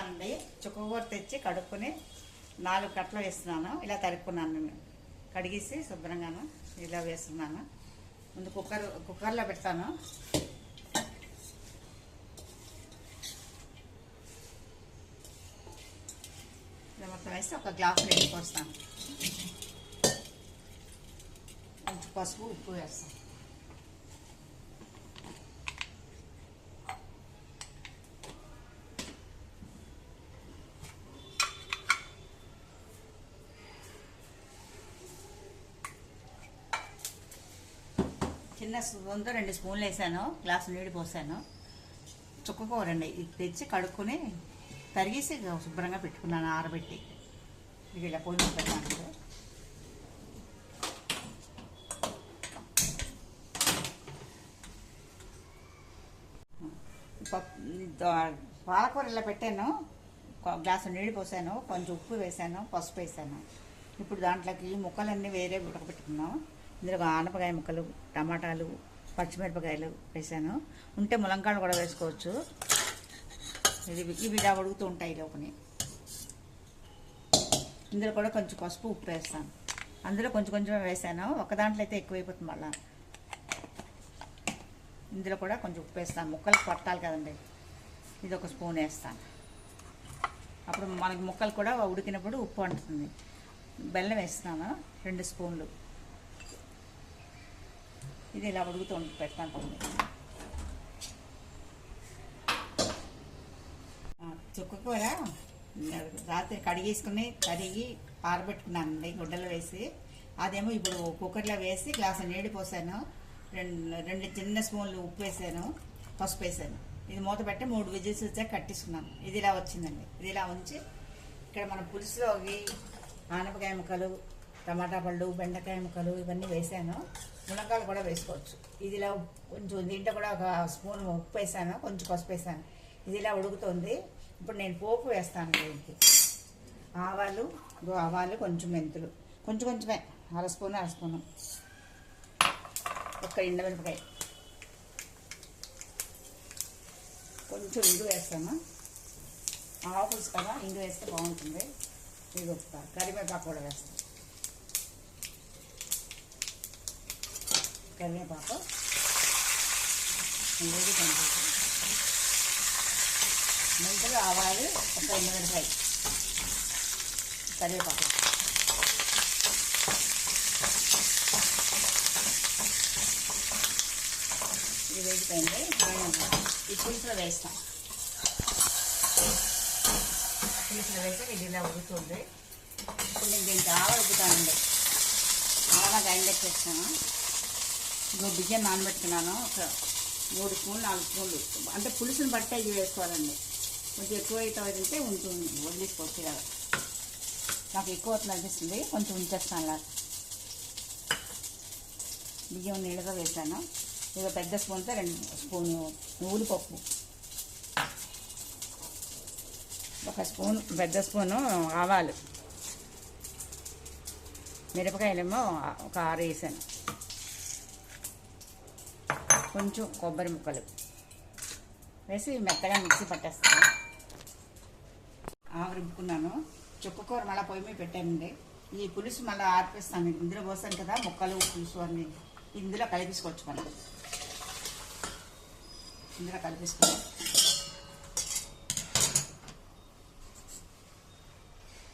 వేస్తున్నానండి. చుక్కకూర తెచ్చి కడుక్కొని 4 కట్టలు వేస్తున్నాను. ఇలా తరుక్కున్నాను నేను. కడిగేసి శుభ్రంగాను ఇలా వేస్తున్నాను. ముందు కుక్కర్లో పెడతాను. ఇలా మొత్తం వేసి ఒక గ్లాసు నీళ్ళు పోస్తాను. కొంచెం పసుపు ఉప్పు వేస్తాను. చిన్న స్పూన్తో 2 స్పూన్లు వేసాను. గ్లాసు నీళ్ళు పోసాను. చుక్కకూర అండి. ఇది తెచ్చి కడుక్కొని తరిగేసి శుభ్రంగా పెట్టుకున్నాను ఆరబెట్టి. ఇది ఇలా పొయ్యి పెట్టాను. పాలకూర ఇలా పెట్టాను. గ్లాసు నీళ్ళు పోసాను. కొంచెం ఉప్పు వేసాను, పసుపు వేసాను. ఇప్పుడు దాంట్లోకి ముక్కలన్నీ వేరే ఉడకబెట్టుకున్నాం. ఇందులో ఆనపకాయ ముక్కలు, టమాటాలు, పచ్చిమిరపకాయలు వేసాను. ఉంటే ములంకాయలు కూడా వేసుకోవచ్చు. ఇవి ఇలా ఉడుకుతూ ఉంటాయి లోపని. ఇందులో కూడా కొంచెం పసుపు ఉప్పు వేస్తాను. అందులో కొంచెం కొంచెం వేసాను. ఒక దాంట్లో అయితే ఎక్కువైపోతుంది. మళ్ళీ ఇందులో కూడా కొంచెం ఉప్పు వేస్తాను. ముక్కలు పట్టాలి కదండి. ఇది 1 స్పూన్ వేస్తాను. అప్పుడు మనకి ముక్కలు కూడా ఉడికినప్పుడు ఉప్పు అంటుతుంది. బెల్లం వేస్తున్నాను 2 స్పూన్లు. ఇది ఇలా ఉడుకుతూ పెడతాను. చుక్కకూర రాత్రి కడిగేసుకుని తరిగి ఆరబెట్టుకున్నానండి గుడ్డలో వేసి. అదేమో ఇప్పుడు కుక్కర్లో వేసి గ్లాసు నీళ్ళు పోసాను. 2 చిన్న స్పూన్లు ఉప్పు వేసాను, పసుపు వేసాను. ఇది మూత పెట్టి 3 విజిల్స్ వచ్చాక కట్టించుకున్నాను. ఇది ఇలా వచ్చిందండి. ఇది ఇలా ఉంచి ఇక్కడ మన పులుసులోకి ఆనపకాయ ముక్కలు, టమాటా పళ్ళు, బెండకాయ ముక్కలు ఇవన్నీ వేసాను. మునక్కాయలు కూడా వేసుకోవచ్చు. ఇది ఇలా కొంచెం దీంట్లో కూడా 1 స్పూన్ ఉప్పు వేసాను, కొంచెం పసుపు వేసాను. ఇది ఇలా ఉడుకుతుంది. ఇప్పుడు నేను పోపు వేస్తాను. దీనికి ఆవాలు, కొంచెం మెంతులు, కొంచెమే 1/2 స్పూను, ఒక్క ఎండుమిరపకాయ, కొంచెం ఇంగు వేస్తాను. ఆవు పులుసు కదా, ఇంగు వేస్తే బాగుంటుంది. ఇది ఒక కరివేపాకు కూడా వేస్తాను. కరివేపాకు మెంతులు, ఆవాలు, ఒక ఎండుమిరపకాయ, కరివేపాకు. ఇది వేగిపోయింది. ఈ పులుసులో వేస్తాం. పులుసులో వేస్తే ఇది ఇలా ఉడుకుతుంది. ఇప్పుడు నేను దీనికి ఆవాలు ఉడుకుతానండి. ఆవాలు ఎండెక్కేస్తాను. ఇంకో బియ్యం నానబెట్టుకున్నాను. ఒక 3 స్పూన్లు 4 స్పూన్లు. అంటే పులుసుని బట్టే ఇవి వేసుకోవాలండి. కొంచెం ఎక్కువ అయితే ఉంటుంది, వదిలేసుకోవచ్చు కదా. నాకు ఎక్కువ అవుతుంది అనిపిస్తుంది, కొంచెం ఉంచేస్తాను అలా. బియ్యం నీళ్ళగా వేసాను. ఇక పెద్ద స్పూన్తో 2 స్పూను నువ్వుల పప్పు, 1 స్పూన్ పెద్ద స్పూను ఆవాలు, మిరపకాయలేమో ఒక 6 వేసాను. కొంచెం కొబ్బరి ముక్కలు వేసి మెత్తగా మిక్సీ పట్టేస్తాను. ఆవరింపుకున్నాను. చుక్కకూర మళ్ళీ పొయ్యి మీద పెట్టానండి. ఈ పులుసు మళ్ళీ ఆర్పిస్తాను. ఇందులో పోసాను కదా ముక్కలు, పులుసు అన్నీ ఇందులో కలిపేసుకోవచ్చు. మనం ఇందులో కలిపేసుకోవాలి.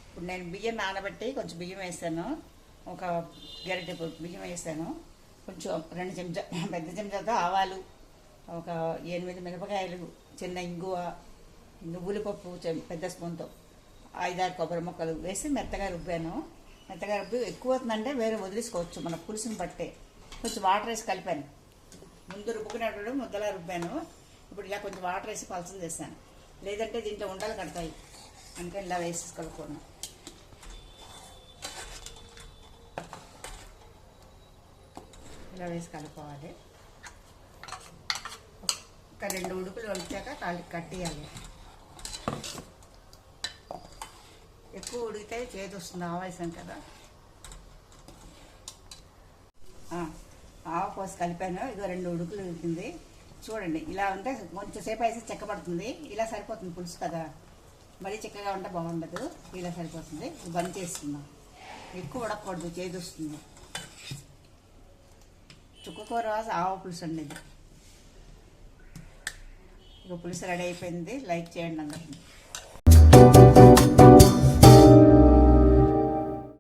ఇప్పుడు నేను బియ్యం నానబెట్టి కొంచెం బియ్యం వేసాను. ఒక గరిటె బియ్యం వేసాను. కొంచెం 2 చెంచా పెద్ద చెంచాతో ఆవాలు, ఒక 8 మిరపకాయలు, చిన్న ఇంగువ, నువ్వుల పప్పు పెద్ద స్పూన్తో 5-6 కొబ్బరి ముక్కలు వేసి మెత్తగా రుబ్బాను. మెత్తగా రుబ్బి ఎక్కువ అవుతుందంటే వేరే వదిలేసుకోవచ్చు. మన పులుసుని బట్టే కొంచెం వాటర్ వేసి కలిపాను. ముందు రుబ్బుకునేటప్పుడు ముద్దలా రుబ్బాను. ఇప్పుడు ఇలా కొంచెం వాటర్ వేసి పలసలు చేశాను. లేదంటే దీంట్లో ఉండలు కడతాయి. అందుకని ఇలా వేసి కలుపుకున్నాను. ఇలా వేసి కలుపుకోవాలి. ఒక 2 ఉడుకులు వచ్చాక కట్టేయాలి. ఎక్కువ ఉడికితే చేతి వస్తుంది. ఆవేసాం కదా. ఆవ పోసి కలిపాను. ఇగో 2 ఉడుకులు ఉడికింది. చూడండి ఇలా ఉంటే కొంచెం సేపు వేసి చెక్కబడుతుంది. ఇలా సరిపోతుంది పులుసు కదా. మరీ చిక్కగా ఉంటే బాగుండదు, ఇలా సరిపోతుంది. బంద్ చేసుకుందాం, ఎక్కువ ఉడకకూడదు, చేదు వస్తుంది. చుక్కకూర ఆవ పులుసు అండి ఇది. ఇక పులుసు రెడీ అయిపోయింది. లైక్ చేయండి అందరికీ.